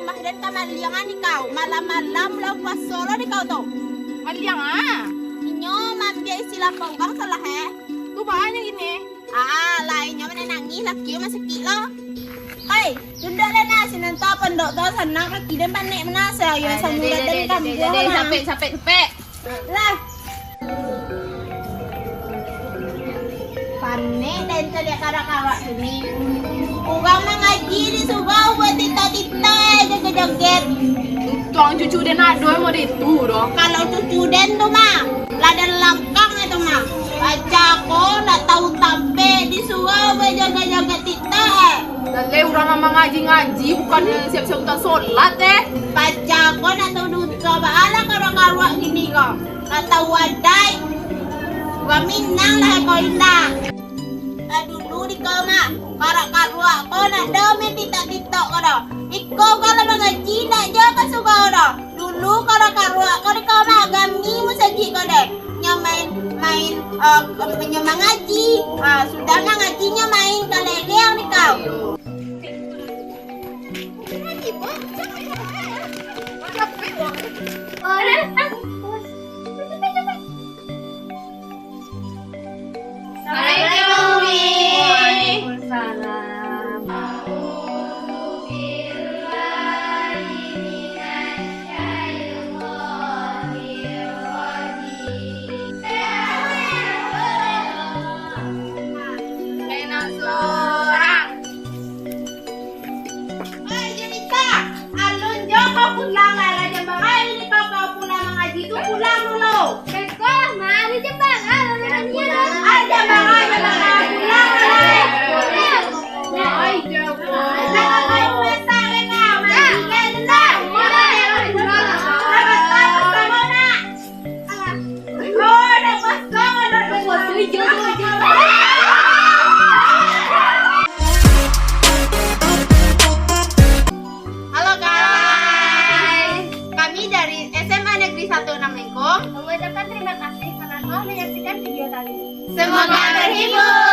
rumah dan kamaliangan ni kau. Malam-malam lah buat solo ni kau tu. Maliang ah. Inyo mambiya istilah panggang salah Tu banyak gini. Lainnya mana nangis laki masakit lo. Ay, tunda lah na sinanta pendok tu senang kaki dan panik mana saya samura dan kamu. Sampai. Lah. Panik dan terlihat karak-karak sini. Orang mengaji di surau buat tita-tita joget-joget. Tuang cucu dan aduh mau itu doh. Kalau cucu den tu mah, ladan langkang itu mah. Baca ko nak tahu tampe di surau buat joget-joget tita. Lalu orang memang ngaji bukan siap-siap tak solat Baca ko nak tahu duta baala karak-karak gini ko. Nak tahu adai. Gua minang lah kau indah. Dulu di kau mah karak-karak ko nak dome tita-tita ko dah. Ikaw kalau mengaji nak jaga suka dah. Dulu karak-karak ko di kau mah gami musajik ko deh. Nya main mengaji. Sudah mengajinya main kaleleang di kau. Pulang lah jam berapa ini kau pulang mengaji tu pulang dulu. Kau mari cepat. Ada pulang lah. Ay, jauh. Jangan main masak kau. Mandi kan dah. Halo guys, kami dari SMA Negeri 1 Namenggong Mengucapkan terima kasih karena telah menyaksikan video tadi. Semoga terhibur.